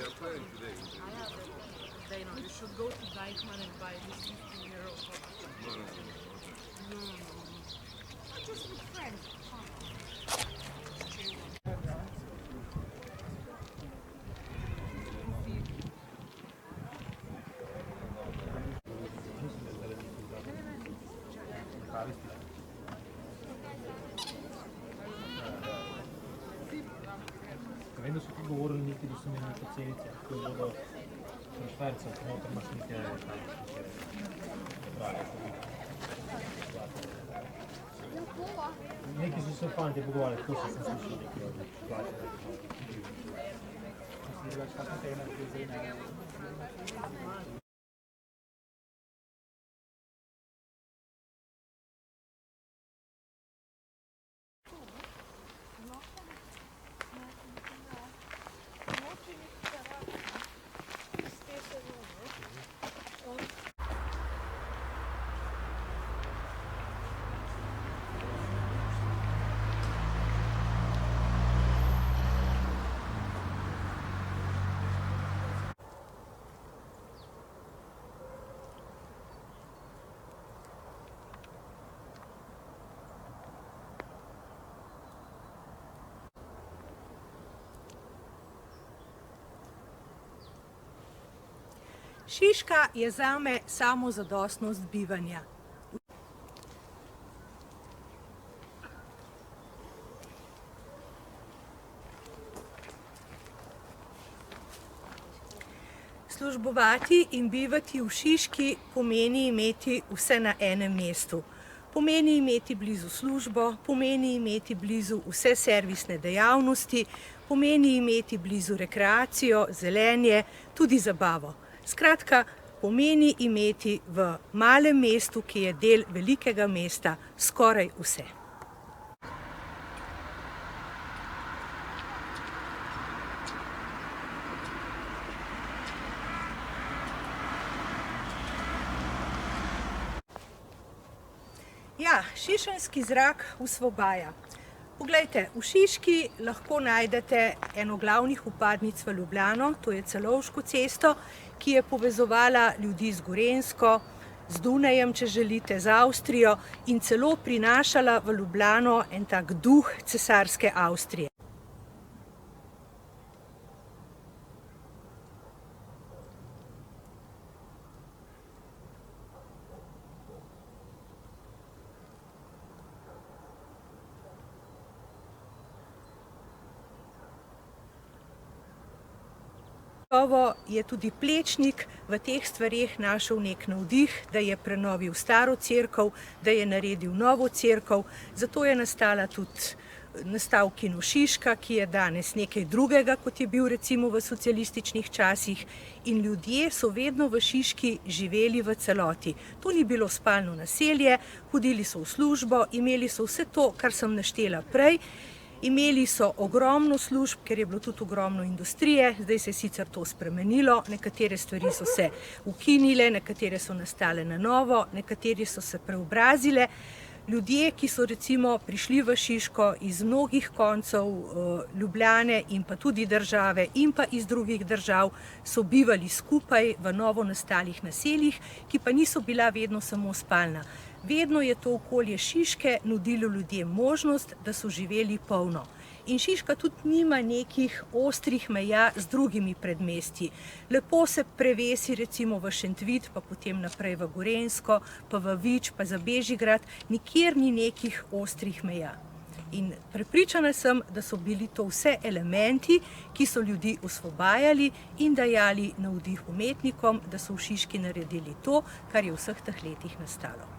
are playing today. They know you should go to Deichmann and buy this 15-euro coffee. No. Just with friends. Vem da so ti govorili neki, da so imeli neke celice, ko bodo transferce, ko noter imaš neke neki so se fanti pogovarjali, tako so se slišali neki od plače. Šiška je zame samozadostnost bivanja. Službovati in bivati v Šiški pomeni imeti vse na enem mestu. Pomeni imeti blizu službo, pomeni imeti blizu vse servisne dejavnosti, pomeni imeti blizu rekreacijo, zelenje, tudi zabavo. Skratka, pomeni imeti v malem mestu, ki je del velikega mesta, skoraj vse. Ja, šišenski zrak usvobaja. Poglejte, v Šiški lahko najdete eno glavnih vpadnic v Ljubljano, to je Celovško cesto, ki je povezovala ljudi z Gorenjsko, z Dunajem, če želite, z Avstrijo in celo prinašala v Ljubljano en tak duh cesarske Avstrije. Gotovo je tudi Plečnik v teh stvareh našel nek navdih, da je prenovil staro cerkev, da je naredil novo cerkev, zato je nastal kino Šiška, ki je danes nekaj drugega, kot je bil recimo v socialističnih časih, in ljudje so vedno v Šiški živeli v celoti. To ni bilo spalno naselje, hodili so v službo, imeli so vse to, kar sem naštela prej. Imeli so ogromno služb, ker je bilo tudi ogromno industrije, zdaj se je sicer to spremenilo, nekatere stvari so se ukinile, nekatere so nastale na novo, nekatere so se preobrazile. Ljudje, ki so recimo prišli v Šiško iz mnogih koncev Ljubljane in pa tudi države in pa iz drugih držav, so bivali skupaj v novo nastalih naseljih, ki pa niso bila vedno samo spalna. Vedno je to okolje Šiške nudilo ljudem možnost, da so živeli polno. In Šiška tudi nima nekih ostrih meja z drugimi predmestji. Lepo se prevesi recimo v Šentvid, pa potem naprej v Gorenjsko, pa v Vič, pa za Bežigrad, nikjer ni nekih ostrih meja. In prepričana sem, da so bili to vse elementi, ki so ljudi osvobajali in dajali navdih umetnikom, da so v Šiški naredili to, kar je v vseh teh letih nastalo.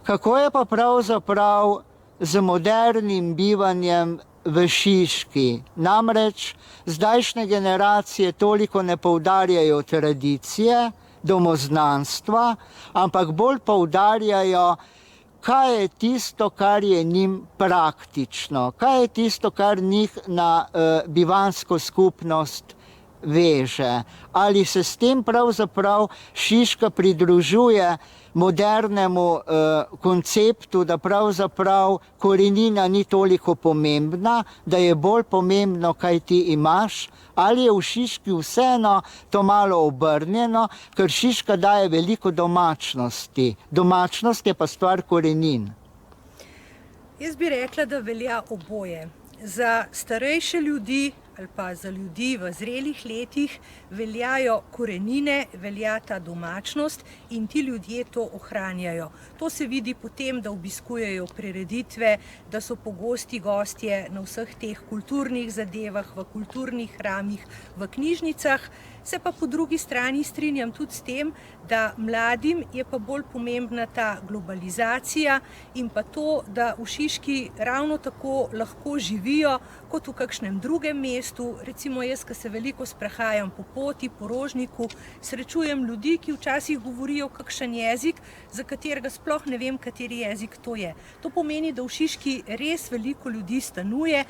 Kako je pa pravzaprav z modernim bivanjem v Šiški? Namreč zdajšnje generacije toliko ne poudarjajo tradicije, domoznanstva, ampak bolj poudarjajo, kaj je tisto, kar je njim praktično, kaj je tisto, kar njih na bivanjsko skupnost veže. Ali se s tem pravzaprav Šiška pridružuje modernemu konceptu, da pravzaprav korenina ni toliko pomembna, da je bolj pomembno, kaj ti imaš, ali je v Šiški vseeno to malo obrnjeno, ker Šiška daje veliko domačnosti. Domačnost je pa stvar korenin. Jaz bi rekla, da velja oboje. Za starejše ljudi ali pa za ljudi v zrelih letih veljajo korenine, velja ta domačnost in ti ljudje to ohranjajo. To se vidi potem, da obiskujejo prireditve, da so pogosti gostje na vseh teh kulturnih zadevah, v kulturnih hramih, v knjižnicah. Se pa po drugi strani strinjam tudi s tem, da mladim je pa bolj pomembna ta globalizacija in pa to, da v Šiški ravno tako lahko živijo kot v kakšnem drugem mestu. Recimo jaz, ko se veliko sprehajam po poti, po Rožniku, srečujem ljudi, ki včasih govorijo kakšen jezik, za katerega sploh ne vem, kateri jezik to je. To pomeni, da v Šiški res veliko ljudi stanuje,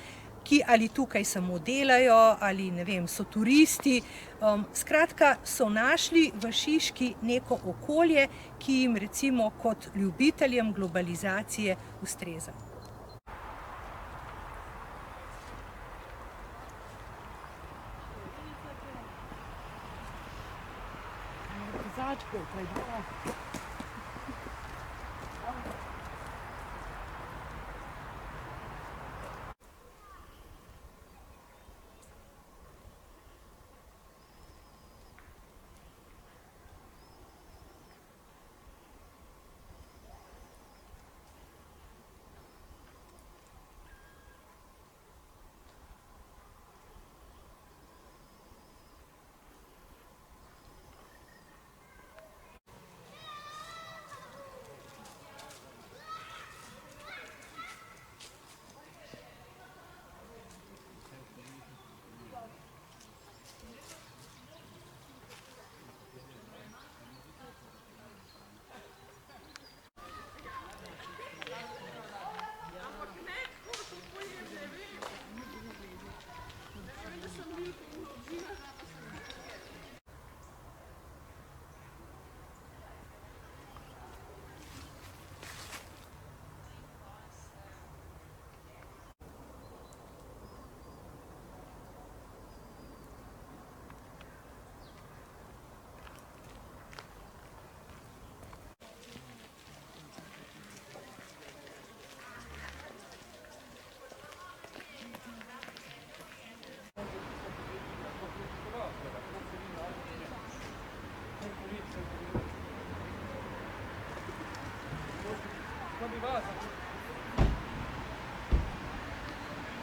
ki ali tukaj samo delajo, ali ne vem, so turisti. Skratka, so našli v Šiški neko okolje, ki jim recimo kot ljubiteljem globalizacije ustreza.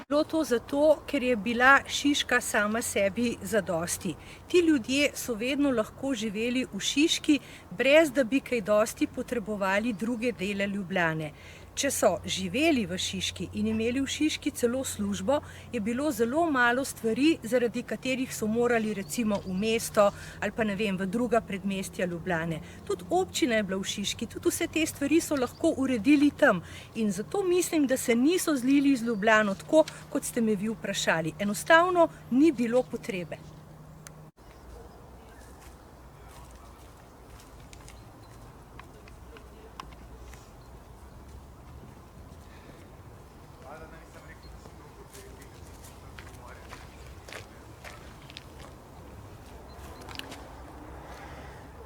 Bilo to zato, ker je bila Šiška sama sebi zadosti. Ti ljudje so vedno lahko živeli v Šiški, brez da bi kaj dosti potrebovali druge dele Ljubljane. Če so živeli v Šiški in imeli v Šiški celo službo, je bilo zelo malo stvari, zaradi katerih so morali recimo v mesto ali pa ne vem, v druga predmestja Ljubljane. Tudi občina je bila v Šiški, tudi vse te stvari so lahko uredili tam. In zato mislim, da se niso zlili z Ljubljano tako, kot ste me vi vprašali. Enostavno ni bilo potrebe.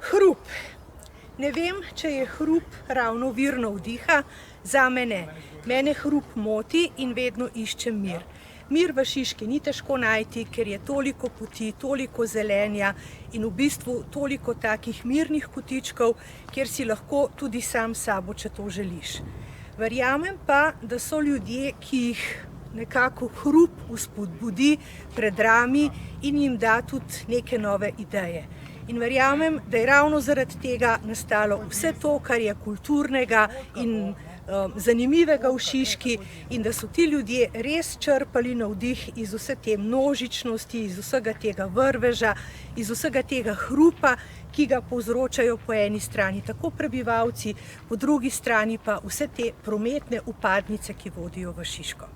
Hrup. Ne vem, če je hrup ravno vir navdiha, zame ne. Mene hrup moti in vedno iščem mir. Mir v Šiški ni težko najti, ker je toliko poti, toliko zelenja in v bistvu toliko takih mirnih kotičkov, kjer si lahko tudi sam s sabo, če to želiš. Verjamem pa, da so ljudje, ki jih nekako hrup vzpodbudi, predrami in jim da tudi neke nove ideje. In verjamem, da je ravno zaradi tega nastalo vse to, kar je kulturnega in zanimivega v Šiški in da so ti ljudje res črpali navdih iz vse te množičnosti, iz vsega tega vrveža, iz vsega tega hrupa, ki ga povzročajo po eni strani tako prebivalci, po drugi strani pa vse te prometne vpadnice, ki vodijo v Šiško.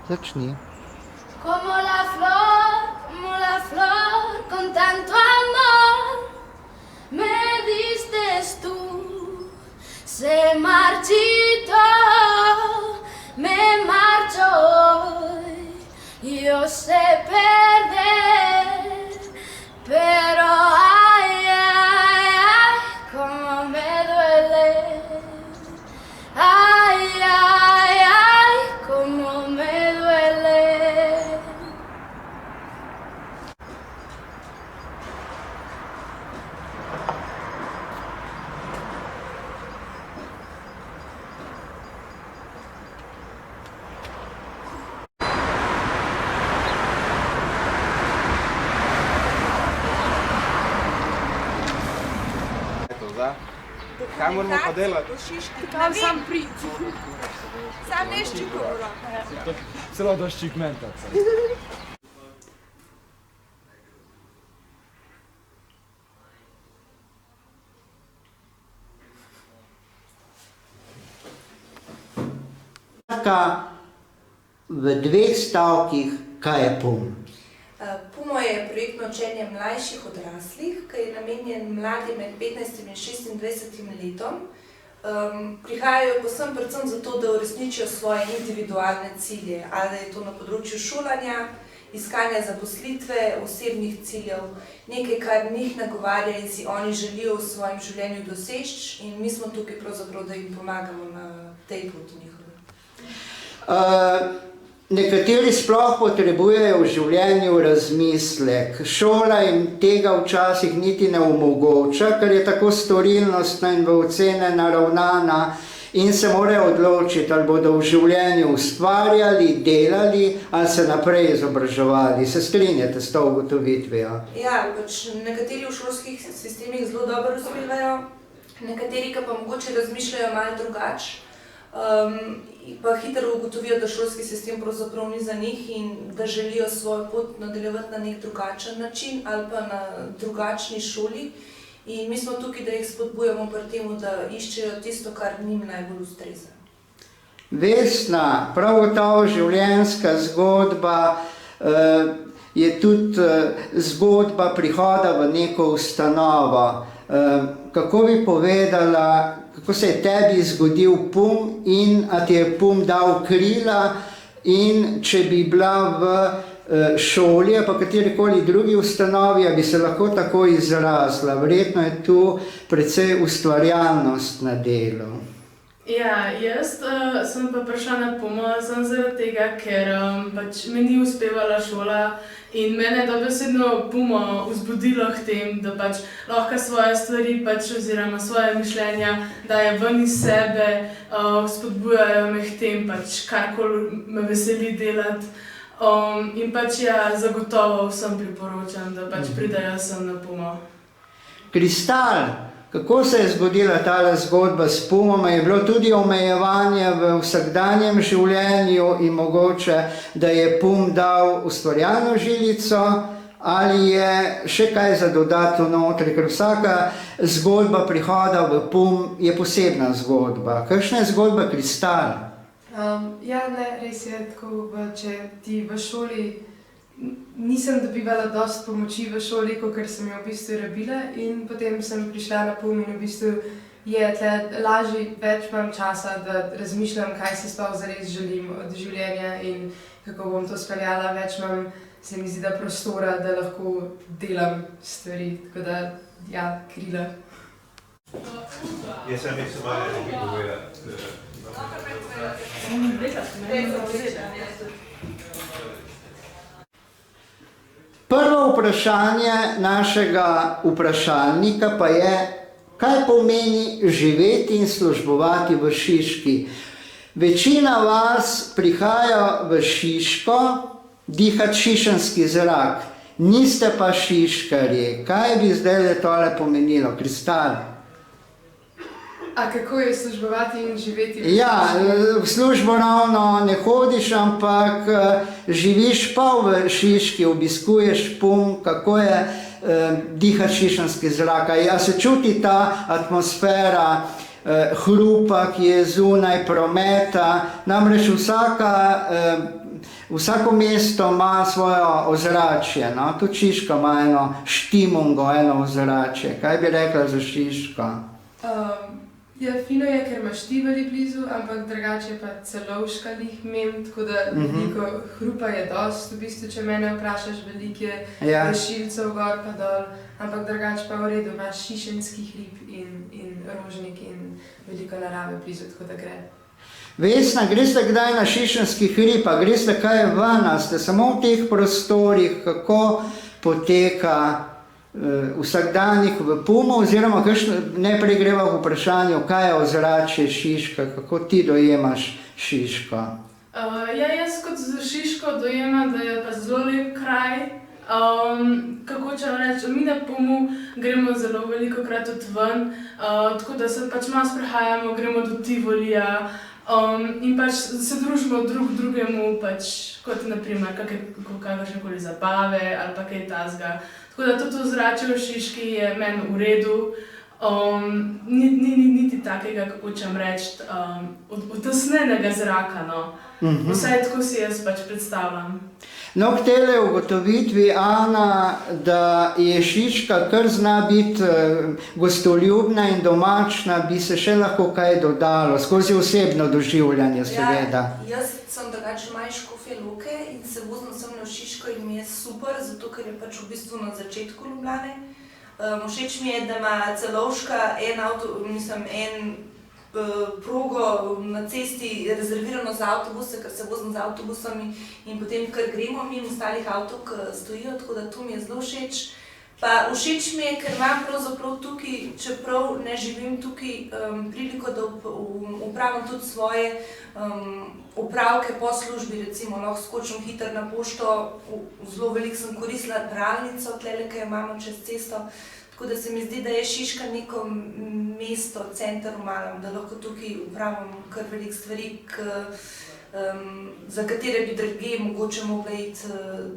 Začni. Como la flor, con tanto amor, me diste tú, se marchitó, me marcho hoy, yo sé perder, pero ay, ay, ay, como me duele, ay, ay, ay, como me duele. Kaj moramo pa delati? Tam sam priti. Sam nešči govora. Celo doščik mentac. V dveh stavkih, kaj je PUM? PUMO je projektno učenje mlajših odraslih, ki je namenjen mladim med 15 in 26 letom. Prihajajo povsem predvsem zato, da uresničijo svoje individualne cilje, ali je to na področju šolanja, iskanja zaposlitve, osebnih ciljev, nekaj, kar njih nagovarja in si oni želijo v svojem življenju doseči, in mi smo tukaj pravzaprav, da jim pomagamo na tej poti njihove. Nekateri sploh potrebujejo v življenju razmislek. Šola jim tega včasih niti ne omogoča, ker je tako storilnostna in v ocene naravnana in se morajo odločiti, ali bodo v življenju ustvarjali, delali ali se naprej izobraževali. Se strinjate s to ugotovitvijo? Ja, nekateri v šolskih sistemih zelo dobro razumelajo, nekateri pa mogoče razmišljajo malo drugače. Pa hitro ugotovijo, da šolski sistem pravzaprav ni za njih in da želijo svojo pot nadaljevati na nek drugačen način ali pa na drugačni šoli. In mi smo tukaj, da jih spodbujamo pri temu, da iščejo tisto, kar njim najbolj ustreza. Vesna, prav gotovo življenjska zgodba je tudi zgodba prihoda v neko ustanovo. Kako bi povedala, kako se je tebi zgodil PUM in a ti je PUM dal krila, in če bi bila v šoli ali pa katerikoli drugi ustanovi, bi se lahko tako izrazila. Verjetno je tu precej ustvarjalnost na delu. Ja, jaz sem pa prišla na PUM samo zaradi tega, ker pač me ni uspevala šola in mene je dobesedno PUM vzbudilo k tem, da pač lahko svoje stvari pač oziroma svoje mišljenja daje ven iz sebe, spodbujajo me k tem, pač karkoli me veseli delati. In pač ja, zagotovo vsem priporočam, da pač pridajo sem na PUM. Kristal, kako se je zgodila tale zgodba s PUM-om? Je bilo tudi omejevanje v vsakdanjem življenju in mogoče, da je PUM dal ustvarjalno žilico, ali je še kaj za dodati notri, ker vsaka zgodba prihoda v PUM je posebna zgodba. Kakšna je zgodba Kristal? Ja, ne, res je tako, če ti v šoli nisem dobivala dosti pomoči v šoli, kakor sem jo v bistvu rabila, in potem sem prišla na PUM in v bistvu je tle lažje, več imam časa, da razmišljam, kaj si sploh zares želim od življenja in kako bom to speljala. Več imam, se mi zdi, da prostora, da lahko delam stvari, tako da, ja, krila. Jaz sem mislim, da je nekaj povedati. Prvo vprašanje našega vprašalnika pa je, kaj pomeni živeti in službovati v Šiški. Večina vas prihaja v Šiško dihati šišenski zrak, niste pa Šiškarji. Kaj bi zdaj tole pomenilo, Kristal? A kako je službovati in živeti v Šiški? Ja, v službo ravno ne hodiš, ampak živiš pa v Šiški, obiskuješ PUM, kako je dihati šišenski zrak. A se čuti ta atmosfera hrupa, ki je zunaj, prometa, namreč vsaka vsako mesto ima svojo ozračje, no? Tudi Šiška ima eno štimungo, eno ozračje. Kaj bi rekla za Šiško? Ja, fino je, ker imaš Tivoli blizu, ampak drugače pa Celovška lih imam, tako da veliko hrupa je dost, v bistvu, če mene vprašaš, veliko je rešilcev gor pa dol, ampak drugače pa v redu, imaš Šišenski hrib in Rožnik in veliko narave blizu, tako da gre. Vesna, greste kdaj na Šišenski hrib, a greste kaj ven, a ste samo v teh prostorih, kako poteka vsakdanjik v Pumu, oziroma najprej greva v vprašanju, kaj je ozračje Šiška, kako ti dojemaš Šiško? Ja, jaz kot za Šiško dojemam, da je pa zelo lep kraj. Kako če reči, mi na Pumu gremo zelo veliko krat od ven, tako da se pač malo sprehajamo, gremo do Tivolija in pač se družimo drug drugemu, pač kot naprimer kakršnekoli zabave ali pa kaj tazga. Tako da tudi ozračje v Šiški je meni v redu, niti takega, kako čem reči, utesnenega zraka, no. Vsaj tako si jaz pač predstavljam. No, k tele ugotovitvi, Ana, da je Šiška kar zna biti gostoljubna in domačna, bi se še lahko kaj dodalo, skozi osebno doživljanje, seveda. Ja, jaz sem drugače manj Škofje Loke in se vozim sem na Šiško in mi je super, zato ker je pač v bistvu na začetku Ljubljane. Všeč mi je, da ima Celovška en progo na cesti rezervirano za avtobuse, ker se vozim z avtobusom in potem kar gremo mimo ostalih avtov, ki stojijo, tako da to mi je zelo všeč. Pa všeč mi je, ker imam pravzaprav tukaj, čeprav ne živim tukaj, priliko, da upravim tudi svoje upravke po službi, recimo lahko skočim hitro na pošto, zelo veliko sem koristila pralnico, tlele, ki jo imamo čez cesto. Tako da se mi zdi, da je Šiška neko mesto, center v malem, da lahko tukaj upravim kar veliko stvari, za katere bi drugje mogoče mogla iti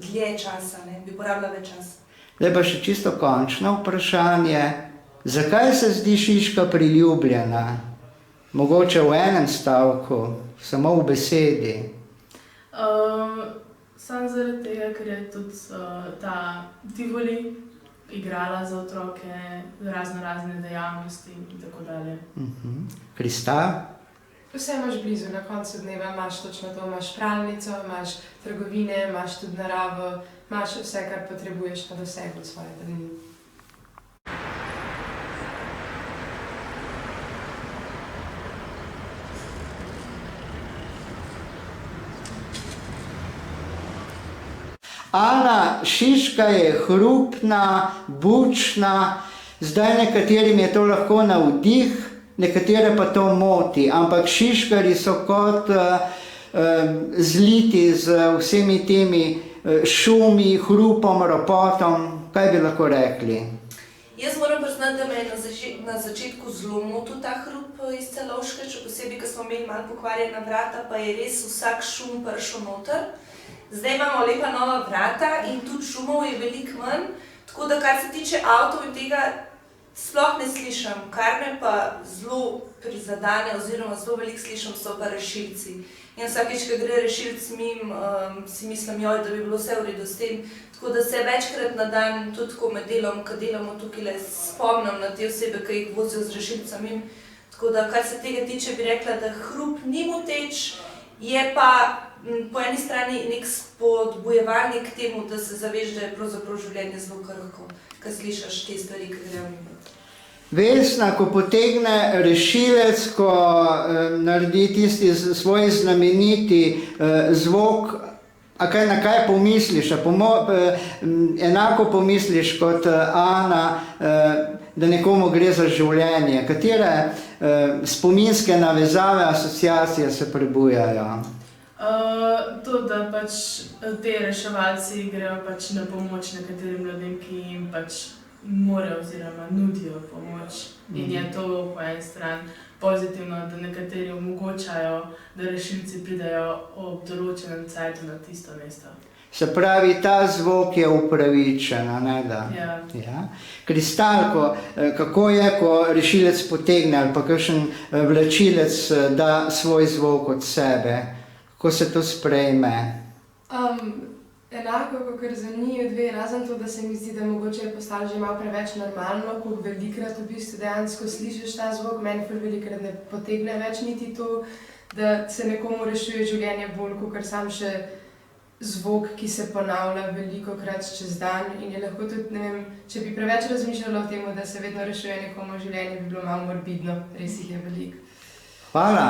dlje časa, bi porabila več časa. Zdaj pa še čisto končno vprašanje, zakaj se zdi Šiška priljubljena? Mogoče v enem stavku, samo v besedi. Samo zaradi tega, ker je tudi ta Tivoli igrala za otroke, razne dejavnosti in tako dalje. Kristal? Vse imaš blizu, na koncu dneva imaš točno to, imaš pralnico, imaš trgovine, imaš tudi naravo, imaš vse, kar potrebuješ pa doseg od svoje dni. Ana, Šiška je hrupna, bučna, zdaj nekaterim je to lahko navdih, nekatere pa to moti, ampak Šiškarji so kot zliti z vsemi temi šumi, hrupom, ropotom, kaj bi lahko rekli? Jaz moram priznati, da me je na začetku zelo motil ta hrup iz Celovške, še posebej, ko smo imeli malo pokvarjena vrata, pa je res vsak šum prišel noter. Zdaj imamo lepa nova vrata in tudi šumov je veliko manj, tako da kar se tiče avtov in tega sploh ne slišim, kar me pa zelo prizadene oziroma zelo veliko slišim, so pa rešilci. In vsakeč, ko gre rešilc mimo, si mislim, da bi bilo vse v redu s tem. Tako da se večkrat na dan, tudi ko med delom, ko delamo tukaj, spomnim na te osebe, ki jih vozijo z rešilcem mimo. Tako da, kar se tega tiče, bi rekla, da hrup ni moteč, je pa po eni strani nek spodbujevalnik k temu, da se zaveš, da je pravzaprav življenje zelo krhko, ko slišiš te stvari, ki grejo mimo. Vesna, ko potegne rešilec, ko naredi tisti svoj znameniti zvok, na kaj pomisliš? Enako pomisliš kot Ana, da nekomu gre za življenje. Katere spominske navezave, asociacije se prebujajo? To, da pač te reševalci grejo pač na pomoč nekaterim ljudem, ki jim pač morajo oziroma nudijo pomoč. In je to po eni strani pozitivno, da nekateri omogočajo, da rešilci pridejo ob določenem cajtu na tisto mesto. Se pravi, ta zvok je upravičen, ne da? Ja. Kristal, kako je, ko rešilec potegne ali pa kakšen vlačilec da svoj zvok od sebe? Kako se to sprejme? Enako kot za njiju dve, razen to, da se mi zdi, da mogoče je postalo že malo preveč normalno, ko velikrat v bistvu dejansko slišiš ta zvok, meni ful velikrat ne potegne več niti to, da se nekomu rešuje življenje bolj, kot sam še zvok, ki se ponavlja velikokrat čez dan in je lahko tudi, ne vem, če bi preveč razmišljala o tem, da se vedno rešuje nekomu življenje, bi bilo malo morbidno, res jih je veliko. Hvala.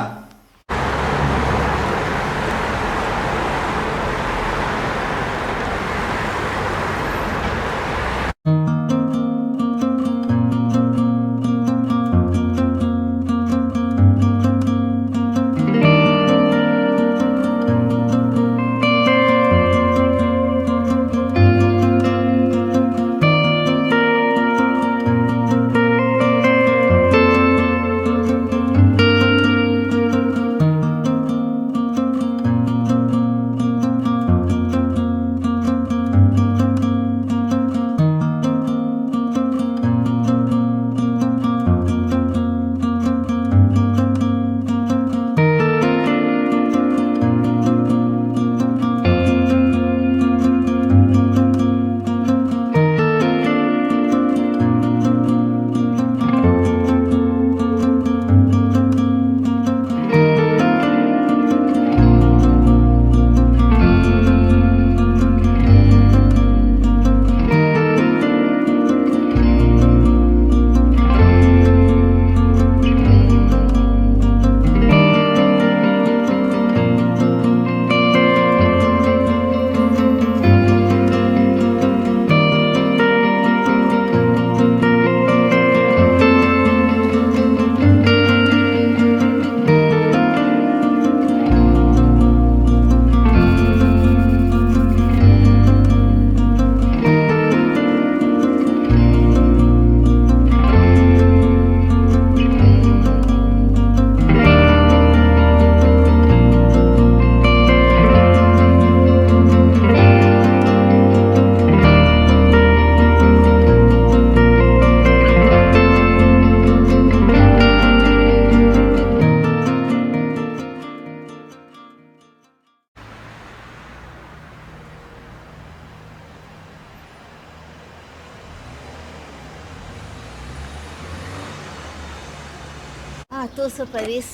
To so pa res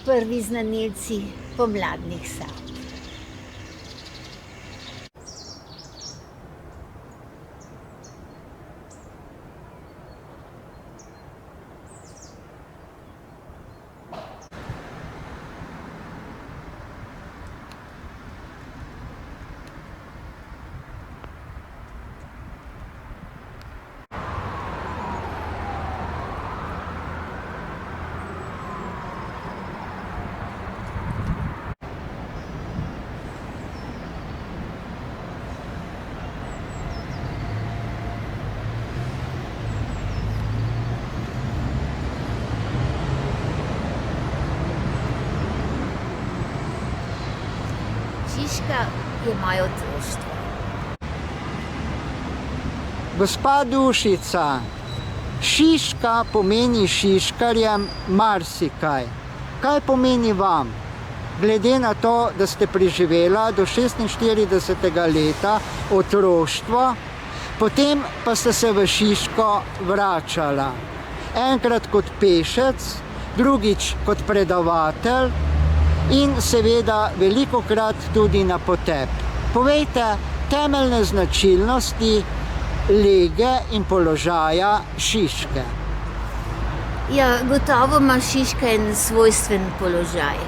prvi znanilci pomladnih sav. Šiška je moje otroštvo. Gospa Dušica, Šiška pomeni Šiškarjem marsikaj. Kaj pomeni vam? Glede na to, da ste preživela do 46. leta otroštvo, potem pa ste se v Šiško vračala. Enkrat kot pešec, drugič kot predavatelj in seveda velikokrat tudi na potep. Povejte temeljne značilnosti lege in položaja Šiške. Ja, gotovo ima Šiška en svojstven položaj.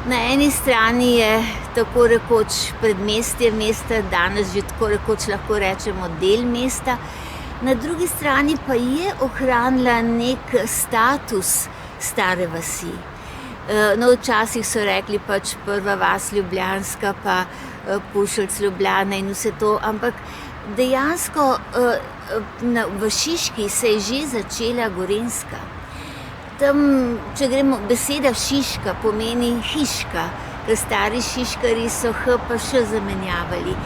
Na eni strani je tako rekoč predmestje mesta, danes že tako rekoč lahko rečemo del mesta. Na drugi strani pa je ohranila nek status stare vasi. No, včasih so rekli pač prva vas Ljubljanska, pa Pušelc Ljubljana in vse to, ampak dejansko v Šiški se je že začela Gorenjska. Tam, če gremo, beseda Šiška pomeni hiška, ker stari Šiškari so H pa Š zamenjavali.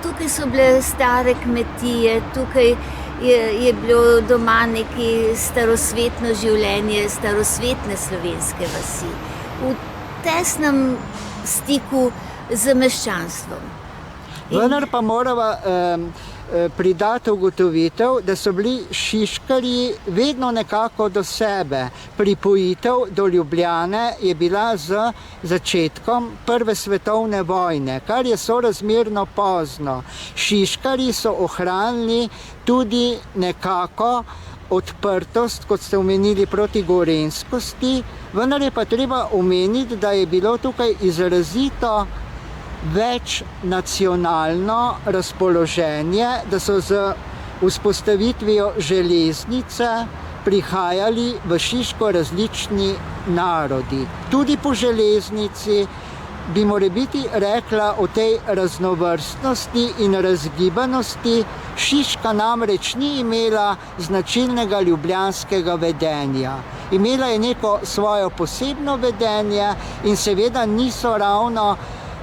Tukaj so bile stare kmetije, tukaj je bilo doma neki starosvetno življenje, starosvetne slovenske vasi, v tesnem stiku z meščanstvom. Vendar pa morava pridati ugotovitev, da so bili Šiškarji vedno nekako do sebe. Pripojitev do Ljubljane je bila z začetkom Prve svetovne vojne, kar je sorazmerno pozno. Šiškarji so ohranili tudi nekako odprtost, kot ste omenili, proti gorenjskosti, vendar je pa treba omeniti, da je bilo tukaj izrazito več nacionalno razpoloženje, da so z vzpostavitvijo železnice prihajali v Šiško različni narodi. Tudi po železnici bi morebiti rekla o tej raznovrstnosti in razgibanosti. Šiška namreč ni imela značilnega ljubljanskega vedenja. Imela je neko svojo posebno vedenje in seveda niso ravno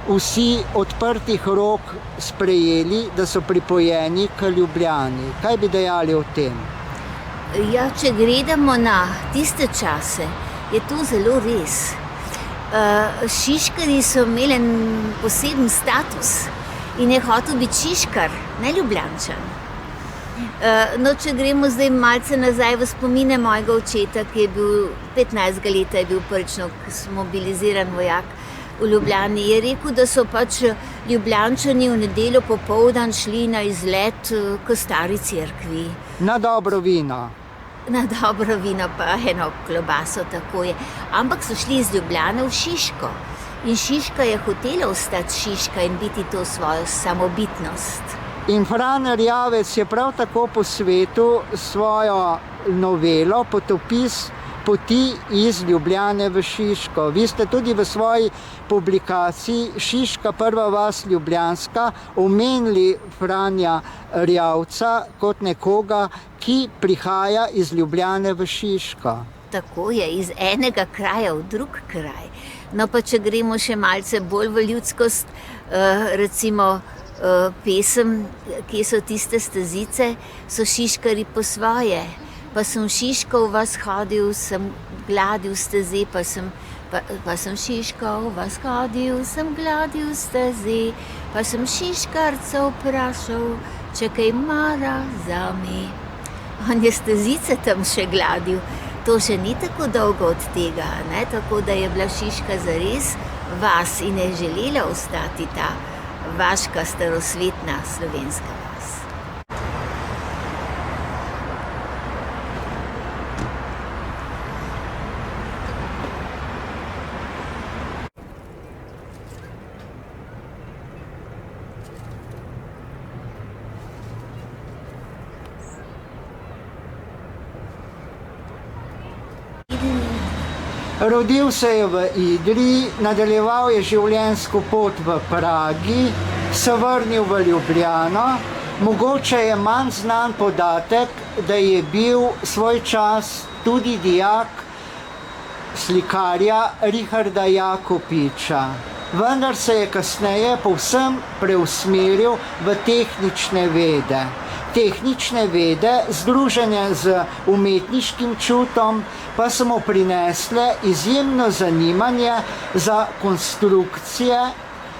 vsi odprtih rok sprejeli, da so pripojeni k Ljubljani. Kaj bi dejali o tem? Ja, če gledamo na tiste čase, je to zelo res. Šiškarji so imeli en poseben status in je hotel biti Šiškar, ne Ljubljančan. No, če gremo zdaj malce nazaj v spomine mojega očeta, ki je bil 15 leta, je bil prvič mobiliziran vojak v Ljubljani, je rekel, da so pač Ljubljančani v nedeljo popoldan šli na izlet k Stari cerkvi. Na dobro vino. Na dobro vino, pa eno klobaso, tako je. Ampak so šli iz Ljubljane v Šiško. In Šiška je hotela ostati Šiška in biti to svojo samobitnost. In Fran Erjavec je prav tako po svetu svojo novelo Potopis poti iz Ljubljane v Šiško. Vi ste tudi v svoji publikaciji Šiška, prva vas Ljubljanska omenili Franja Erjavca kot nekoga, ki prihaja iz Ljubljane v Šiško. Tako je, iz enega kraja v drug kraj. No pa če gremo še malce bolj v ljudskost, recimo pesem, kje so tiste stezice, so Šiškarji po svoje. Pa sem Šiško v vas hodil, sem gladil steze, pa sem Šiško v vas hodil, sem gladil steze, pa sem Šiškarca vprašal, če kaj mara za me. On je stezice tam še gladil, to še ni tako dolgo od tega, ne? Tako da je bila Šiška zares vas in je želela ostati ta vaška starosvetna slovenska vas. Rodil se je v Idriji, nadaljeval je življenjsko pot v Pragi, se vrnil v Ljubljano. Mogoče je manj znan podatek, da je bil svoj čas tudi dijak slikarja Richarda Jakopiča. Vendar se je kasneje povsem preusmeril v tehnične vede. Tehnične vede, združene z umetniškim čutom, pa so mu prinesle izjemno zanimanje za konstrukcije,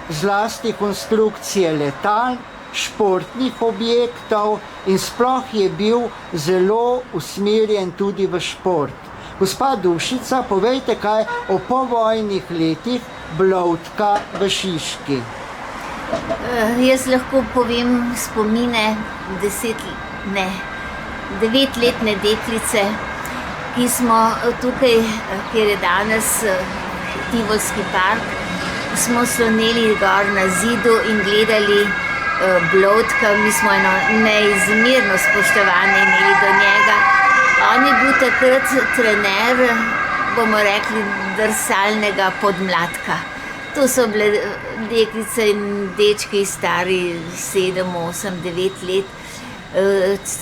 zlasti konstrukcije letal, športnih objektov in sploh je bil zelo usmerjen tudi v šport. Gospa Dušica, povejte kaj o povojnih letih Blovtka v Šiški. Jaz lahko povem spomine 9-letne deklice, ki smo tukaj, kjer je danes Tivolski park, smo sloneli gor na zidu in gledali Blovtka. Mi smo eno neizmerno spoštovanje imeli do njega. On je bil takrat trener, bomo rekli, drsalnega podmladka. To so bile deklice in dečki stari 7, 8, 9 let,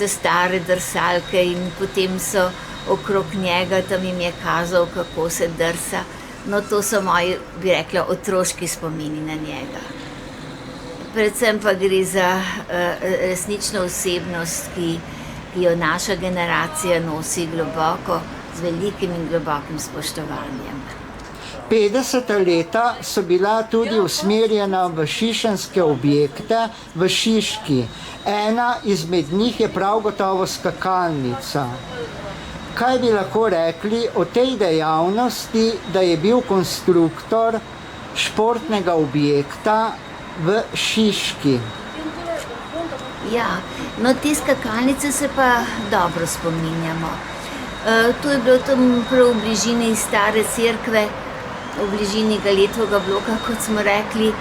stare drsalke in potem so okrog njega, tam jim je kazal, kako se drsa. No, to so moji, bi rekla, otroški spomini na njega. Predvsem pa gre za resnično osebnost, ki jo naša generacija nosi globoko, z velikim in globokim spoštovanjem. 50. leta so bila tudi usmerjena v šišenske objekte v Šiški. Ena izmed njih je prav gotovo skakalnica. Kaj bi lahko rekli o tej dejavnosti, da je bil konstruktor športnega objekta v Šiški? Ja, no te skakalnice se pa dobro spominjamo. To je bilo tam prav v bližini stare cerkve, v bližini Galetovega bloka, kot smo rekli.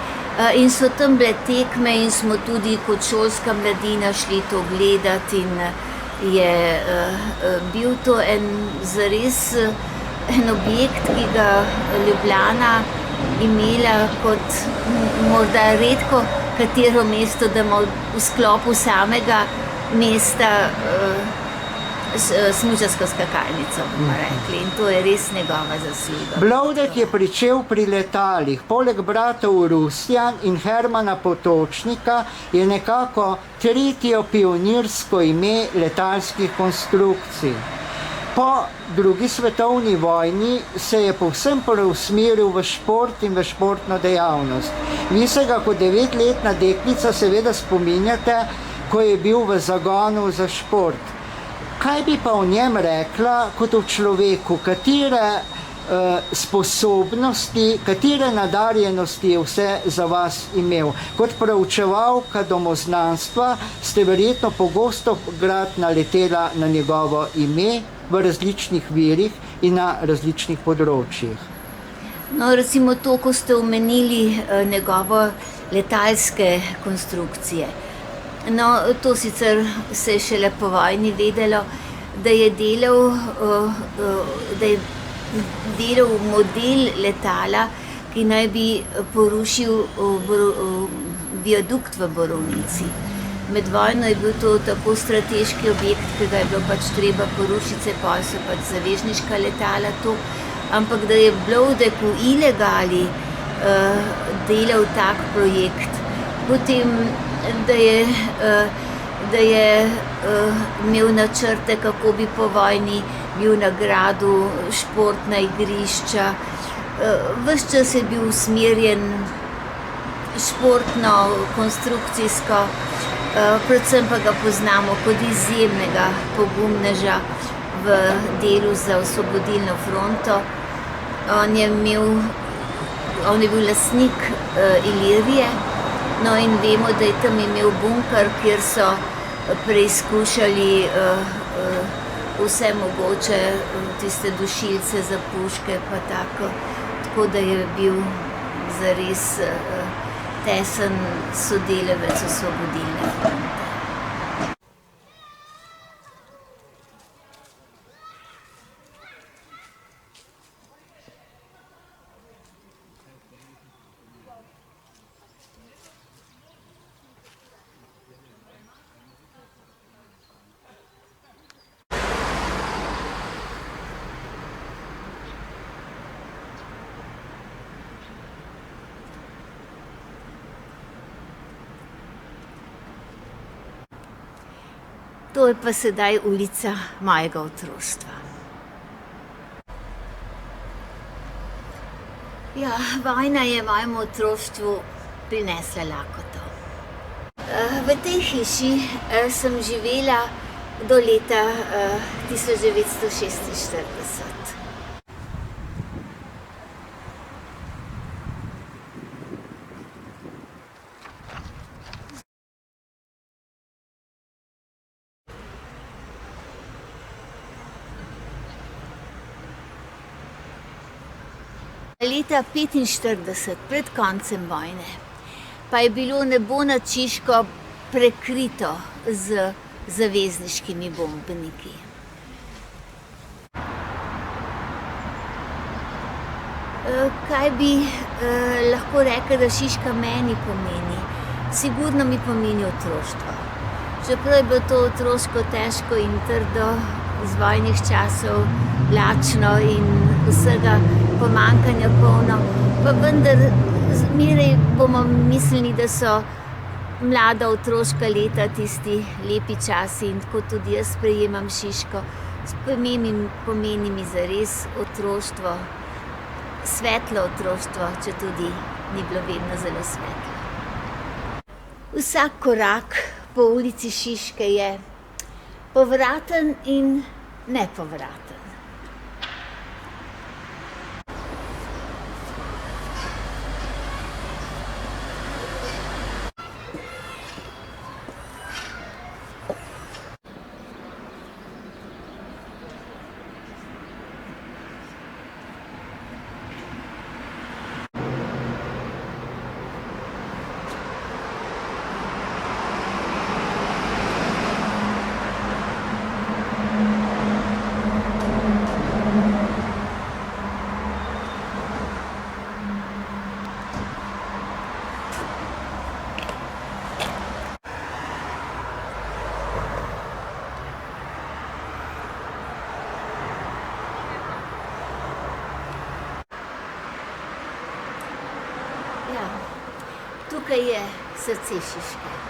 In so tam bile tekme in smo tudi kot šolska mladina šli to gledati in je bil to zares en objekt, ki ga Ljubljana imela kot morda redko katero mesto, da ima v sklopu samega mesta smučarsko skakalnico, bomo rekli, in to je res njegova zasluga. Blovdek je pričel pri letalih. Poleg bratov Rusjan in Hermana Potočnika je nekako tretje pionirsko ime letalskih konstrukcij. Po drugi svetovni vojni se je povsem preusmeril v šport in v športno dejavnost. Vi se ga kot 9-letna deklica seveda spominjate, ko je bil v zagonu za šport. Kaj bi pa o njem rekla kot o človeku? Katere sposobnosti, katere nadarjenosti je vse za vas imel? Kot proučevalka domoznanstva ste verjetno pogosto naletela na njegovo ime v različnih virih in na različnih področjih. No, recimo to, ko ste omenili njegovo letalske konstrukcije. No, to sicer se je šele po vojni vedelo, da je delal model letala, ki naj bi porušil viadukt v Borovnici. Med vojno je bil to tako strateški objekt, ki ga je bilo pač treba porušiti, pa so pač zavezniška letala to, ampak da je Blovdek v ilegali delal tak projekt, potem da je imel načrte, kako bi po vojni bil na gradu športna igrišča. Ves čas je bil usmerjen športno, konstrukcijsko, predvsem pa ga poznamo kot izjemnega pogumneža v delu za Osvobodilno fronto. On je bil lastnik Ilirije. No in vemo, da je tam imel bunker, kjer so preizkušali vse mogoče, tiste dušilce za puške pa tako da je bil zares tesen sodelavec Osvobodilne fronte. To je pa sedaj ulica mojega otroštva. Ja, vojna je mojemu otroštvu prinesla lakoto. V tej hiši sem živela do leta 1946. Leta 1945, pred koncem vojne, pa je bilo nebo nad Šiško prekrito z zavezniškimi bombeniki. Kaj bi lahko rekla, da Šiška meni pomeni? Sigurno mi pomeni otroštvo. Čeprav je bilo to otroško težko in trdo, iz vojnih časov, lačno in vsega pomanjkanja polno, pa vendar zmeraj bomo mislili, da so mlada otroška leta tisti lepi časi in tako tudi jaz sprejemam Šiško. Pomeni mi zares otroštvo, svetlo otroštvo, če tudi ni bilo vedno zelo svetlo. Vsak korak po ulici Šiške je povraten in nepovraten. Ja, tukaj je srce Šiške.